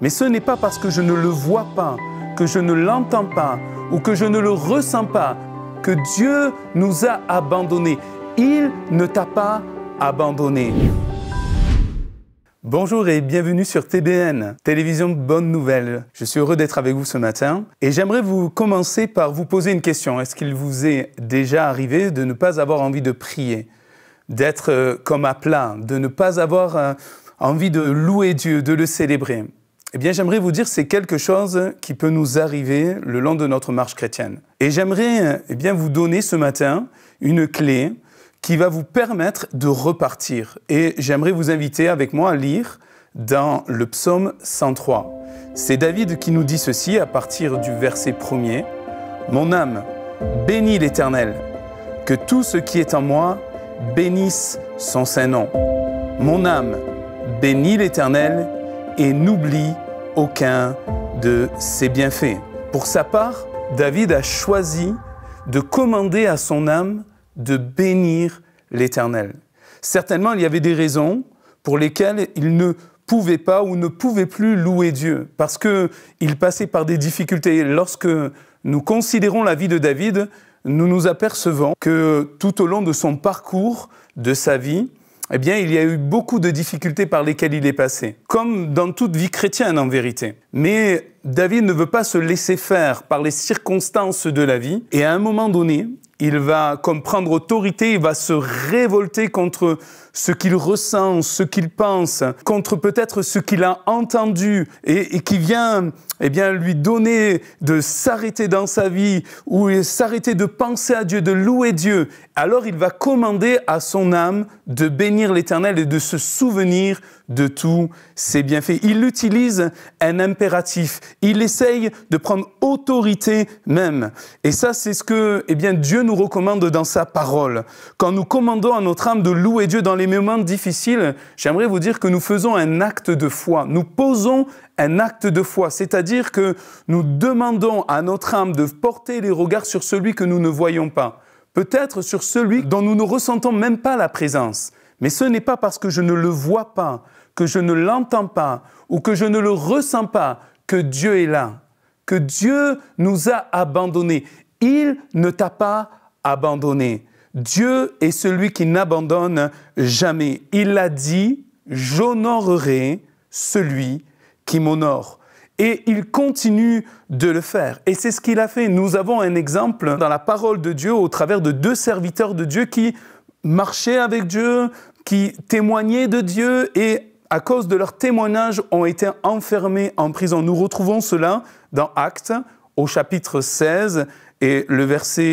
Mais ce n'est pas parce que je ne le vois pas, que je ne l'entends pas ou que je ne le ressens pas que Dieu nous a abandonnés. Il ne t'a pas abandonné. Bonjour et bienvenue sur TBN, Télévision Bonne Nouvelle. Je suis heureux d'être avec vous ce matin et j'aimerais vous commencer par vous poser une question. Est-ce qu'il vous est déjà arrivé de ne pas avoir envie de prier, d'être comme à plat, de ne pas avoir envie de louer Dieu, de le célébrer? Eh bien, j'aimerais vous dire que c'est quelque chose qui peut nous arriver le long de notre marche chrétienne. Et j'aimerais vous donner ce matin une clé qui va vous permettre de repartir. Et j'aimerais vous inviter avec moi à lire dans le psaume 103. C'est David qui nous dit ceci à partir du verset 1er. « Mon âme, bénis l'Éternel, que tout ce qui est en moi bénisse son saint nom. Mon âme, bénis l'Éternel et n'oublie aucun de ses bienfaits. » Pour sa part, David a choisi de commander à son âme de bénir l'Éternel. Certainement, il y avait des raisons pour lesquelles il ne pouvait pas ou ne pouvait plus louer Dieu, parce qu'il passait par des difficultés. Lorsque nous considérons la vie de David, nous nous apercevons que tout au long de son parcours, de sa vie, il y a eu beaucoup de difficultés par lesquelles il est passé, comme dans toute vie chrétienne en vérité. Mais David ne veut pas se laisser faire par les circonstances de la vie, et à un moment donné, il va comme prendre autorité, il va se révolter contre ce qu'il ressent, ce qu'il pense, contre peut-être ce qu'il a entendu et qui vient lui donner de s'arrêter dans sa vie ou s'arrêter de penser à Dieu, de louer Dieu. Alors il va commander à son âme de bénir l'Éternel et de se souvenir de tous ses bienfaits. Il utilise un impératif. Il essaye de prendre autorité même. Et ça, c'est ce que Dieu nous recommande dans sa parole. Quand nous commandons à notre âme de louer Dieu dans les moments difficiles, j'aimerais vous dire que nous faisons un acte de foi. Nous posons un acte de foi, c'est-à-dire que nous demandons à notre âme de porter les regards sur celui que nous ne voyons pas. Peut-être sur celui dont nous ne ressentons même pas la présence. Mais ce n'est pas parce que je ne le vois pas, que je ne l'entends pas ou que je ne le ressens pas que Dieu est là, que Dieu nous a abandonnés. Il ne t'a pas abandonné. Dieu est celui qui n'abandonne jamais. Il a dit « J'honorerai celui qui m'honore ». Et il continue de le faire. Et c'est ce qu'il a fait. Nous avons un exemple dans la parole de Dieu au travers de deux serviteurs de Dieu qui marchaient avec Dieu, qui témoignaient de Dieu et à cause de leur témoignage ont été enfermés en prison. Nous retrouvons cela dans Actes au chapitre 16 et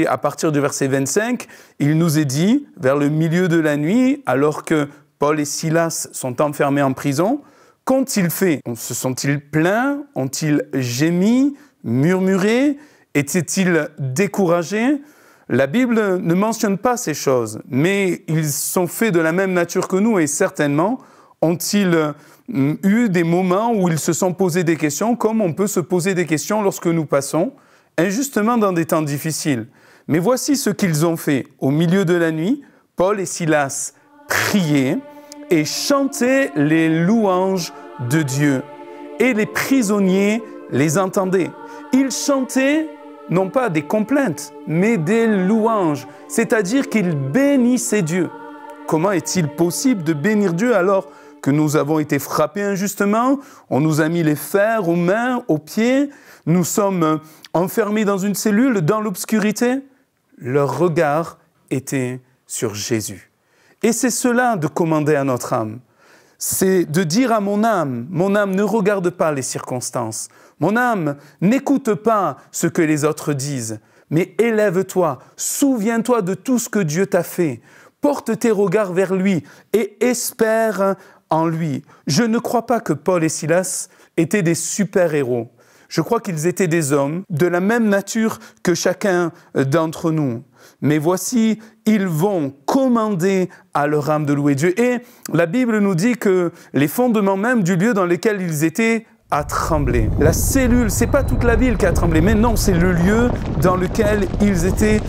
à partir du verset 25, il nous est dit, vers le milieu de la nuit, alors que Paul et Silas sont enfermés en prison, qu'ont-ils fait? Se sont-ils plaints? Ont-ils gémi, murmuré? Étaient-ils découragés? La Bible ne mentionne pas ces choses, mais ils sont faits de la même nature que nous et certainement ont-ils eu des moments où ils se sont posés des questions, comme on peut se poser des questions lorsque nous passons injustement dans des temps difficiles. Mais voici ce qu'ils ont fait. Au milieu de la nuit, Paul et Silas priaient et chantaient les louanges de Dieu. Et les prisonniers les entendaient. Ils chantaient non pas des complaintes, mais des louanges, c'est-à-dire qu'ils bénissaient Dieu. Comment est-il possible de bénir Dieu alors que nous avons été frappés injustement? On nous a mis les fers aux mains, aux pieds, nous sommes enfermés dans une cellule, dans l'obscurité. Leur regard était sur Jésus. Et c'est cela de commander à notre âme. C'est de dire à mon âme, ne regarde pas les circonstances. Mon âme, n'écoute pas ce que les autres disent, mais élève-toi, souviens-toi de tout ce que Dieu t'a fait. Porte tes regards vers lui et espère en lui. Je ne crois pas que Paul et Silas étaient des super-héros. Je crois qu'ils étaient des hommes de la même nature que chacun d'entre nous. Mais voici, ils vont commander à leur âme de louer Dieu. Et la Bible nous dit que les fondements même du lieu dans lequel ils étaient a tremblé. La cellule, c'est pas toute la ville qui a tremblé, mais non, c'est le lieu dans lequel ils étaient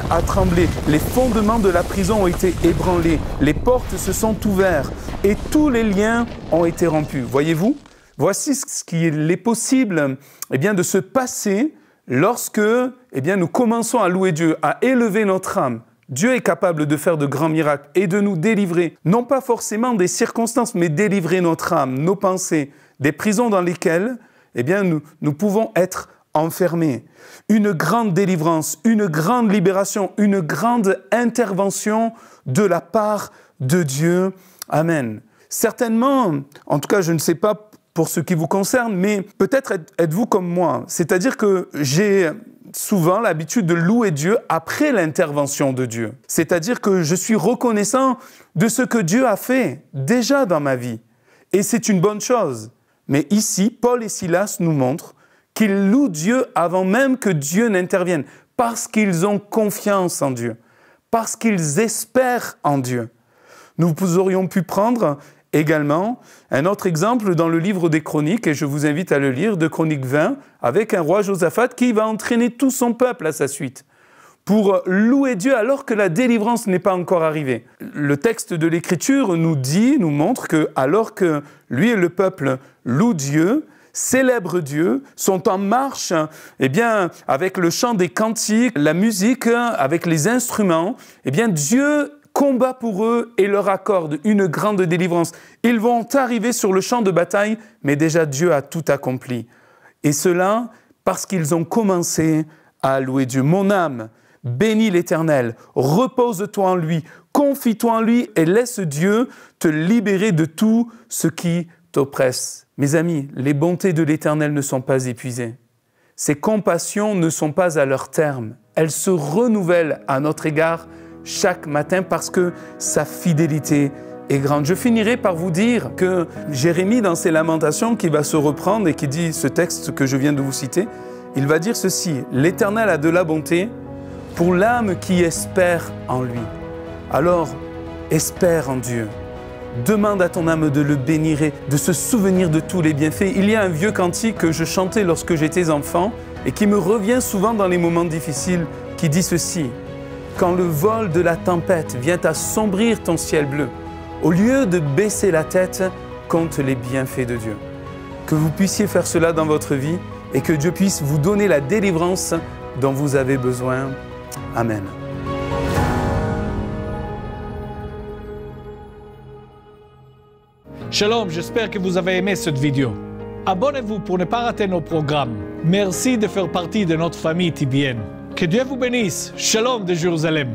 a tremblé. Les fondements de la prison ont été ébranlés. Les portes se sont ouvertes et tous les liens ont été rompus. Voyez-vous, Voici ce qu'il est possible de se passer lorsque nous commençons à louer Dieu, à élever notre âme. Dieu est capable de faire de grands miracles et de nous délivrer, non pas forcément des circonstances, mais délivrer notre âme, nos pensées, des prisons dans lesquelles nous pouvons être enfermés. Une grande délivrance, une grande libération, une grande intervention de la part de Dieu. Amen. Certainement, en tout cas je ne sais pas pour ce qui vous concerne, mais peut-être êtes-vous comme moi. C'est-à-dire que j'ai souvent l'habitude de louer Dieu après l'intervention de Dieu. C'est-à-dire que je suis reconnaissant de ce que Dieu a fait déjà dans ma vie. Et c'est une bonne chose. Mais ici, Paul et Silas nous montrent qu'ils louent Dieu avant même que Dieu n'intervienne, parce qu'ils ont confiance en Dieu, parce qu'ils espèrent en Dieu. Nous aurions pu prendre également un autre exemple dans le livre des Chroniques, et je vous invite à le lire, de Chroniques 20, avec un roi Josaphat qui va entraîner tout son peuple à sa suite pour louer Dieu alors que la délivrance n'est pas encore arrivée. Le texte de l'Écriture nous montre que alors que lui et le peuple louent Dieu, célèbrent Dieu, sont en marche avec le chant des cantiques, la musique, avec les instruments, Dieu combat pour eux et leur accorde une grande délivrance. Ils vont arriver sur le champ de bataille, mais déjà Dieu a tout accompli. Et cela parce qu'ils ont commencé à louer Dieu. Mon âme, bénis l'Éternel, repose-toi en lui, confie-toi en lui et laisse Dieu te libérer de tout ce qui t'oppresse. Mes amis, les bontés de l'Éternel ne sont pas épuisées. Ses compassions ne sont pas à leur terme. Elles se renouvellent à notre égard chaque matin parce que sa fidélité est grande. Je finirai par vous dire que Jérémie, dans ses lamentations, qui va se reprendre et qui dit ce texte que je viens de vous citer, il va dire ceci: « L'Éternel a de la bonté pour l'âme qui espère en lui. » Alors, espère en Dieu. Demande à ton âme de le bénir et de se souvenir de tous les bienfaits. Il y a un vieux cantique que je chantais lorsque j'étais enfant et qui me revient souvent dans les moments difficiles, qui dit ceci: « Quand le vol de la tempête vient assombrir ton ciel bleu, au lieu de baisser la tête, compte les bienfaits de Dieu. » Que vous puissiez faire cela dans votre vie et que Dieu puisse vous donner la délivrance dont vous avez besoin. Amen. Shalom, j'espère que vous avez aimé cette vidéo. Abonnez-vous pour ne pas rater nos programmes. Merci de faire partie de notre famille TBN. Que Dieu vous bénisse. Shalom de Jérusalem.